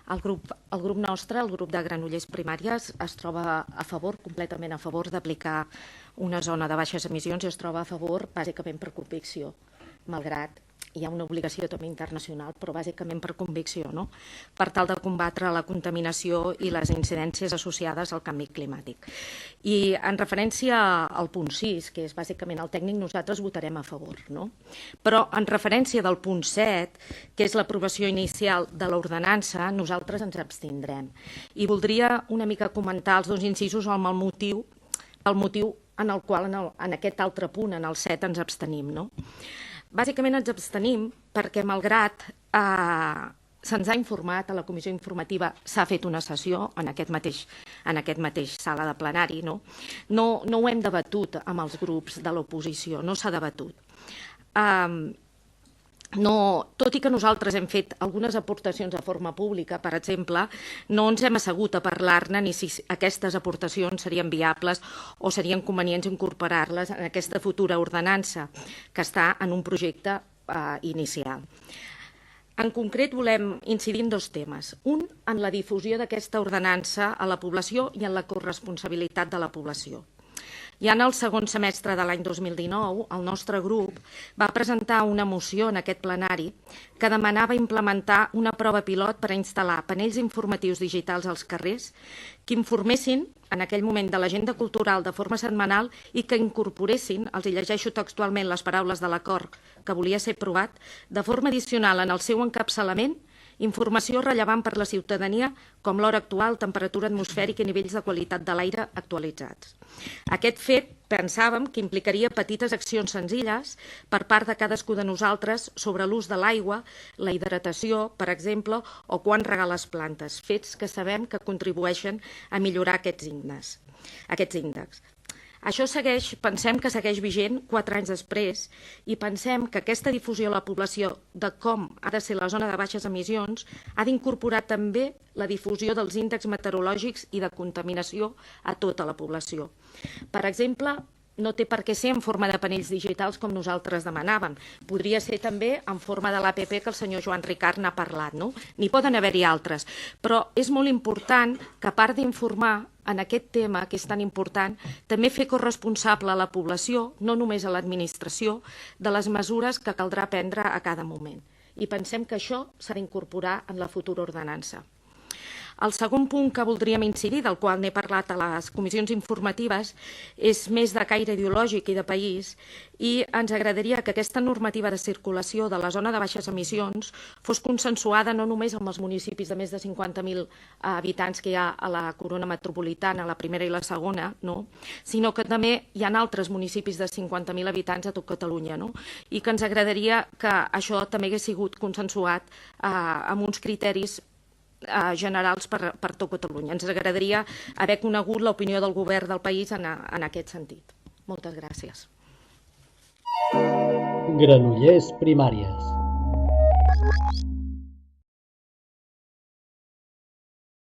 El grup nostre, el grup de Granollers Primàries, es troba a favor, completament a favor d'aplicar una zona de baixes emissions i es troba a favor bàsicament per convicció, malgrat hi ha una obligació també internacional, però bàsicament per convicció, no? Per tal de combatre la contaminació i les incidències associades al canvi climàtic. I en referència al punt 6, que és bàsicament el tècnic, nosaltres votarem a favor, no? Però en referència del punt 7, que és l'aprovació inicial de l'ordenança, nosaltres ens abstindrem. I voldria una mica comentar els dos incisos amb el motiu en el qual en aquest altre punt, en el 7, ens abstenim, no? Bàsicament ens abstenim perquè, malgrat se'ns ha informat, a la comissió informativa s'ha fet una sessió en aquest mateix sala de plenari, no ho hem debatut amb els grups de l'oposició, no s'ha debatut. Tot i que nosaltres hem fet algunes aportacions de forma pública, per exemple, no ens hem assegut a parlar-ne ni si aquestes aportacions serien viables o serien convenients incorporar-les en aquesta futura ordenança que està en un projecte inicial. En concret, volem incidir en dos temes. Un, en la difusió d'aquesta ordenança a la població i en la corresponsabilitat de la població. Ja en el segon semestre de l'any 2019, el nostre grup va presentar una moció en aquest plenari que demanava implementar una prova pilot per a instal·lar panells informatius digitals als carrers que informessin en aquell moment de l'agenda cultural de forma setmanal i que incorporessin, els llegeixo textualment les paraules de l'acord que volia ser aprovat, de forma addicional en el seu encapçalament, informació rellevant per la ciutadania com l'hora actual, temperatura atmosfèrica i nivells de qualitat de l'aire actualitzats. Aquest fet pensàvem que implicaria petites accions senzilles per part de cadascú de nosaltres sobre l'ús de l'aigua, la hidratació, per exemple, o quan regar les plantes, fets que sabem que contribueixen a millorar aquests índexs. Això pensem que segueix vigent 4 anys després i pensem que aquesta difusió a la població de com ha de ser la zona de baixes emissions ha d'incorporar també la difusió dels índexs meteorològics i de contaminació a tota la població. Per exemple, no té per què ser en forma de panells digitals com nosaltres demanàvem. Podria ser també en forma de l'APP que el senyor Joan Ricard n'ha parlat, no? N'hi poden haver-hi altres. Però és molt important que, a part d'informar en aquest tema, que és tan important, també fer corresponsable a la població, no només a l'administració, de les mesures que caldrà prendre a cada moment. I pensem que això s'ha d'incorporar en la futura ordenança. El segon punt que voldríem incidir, del qual n'he parlat a les comissions informatives, és més de caire ideològic i de país i ens agradaria que aquesta normativa de circulació de la zona de baixes emissions fos consensuada no només amb els municipis de més de 50.000 habitants que hi ha a la corona metropolitana, la primera i la segona, sinó que també hi ha altres municipis de 50.000 habitants a tot Catalunya, i que ens agradaria que això també hagués sigut consensuat amb uns criteris generals per tot Catalunya. Ens agradaria haver conegut l'opinió del govern del país en aquest sentit. Moltes gràcies. Granollers Primàries.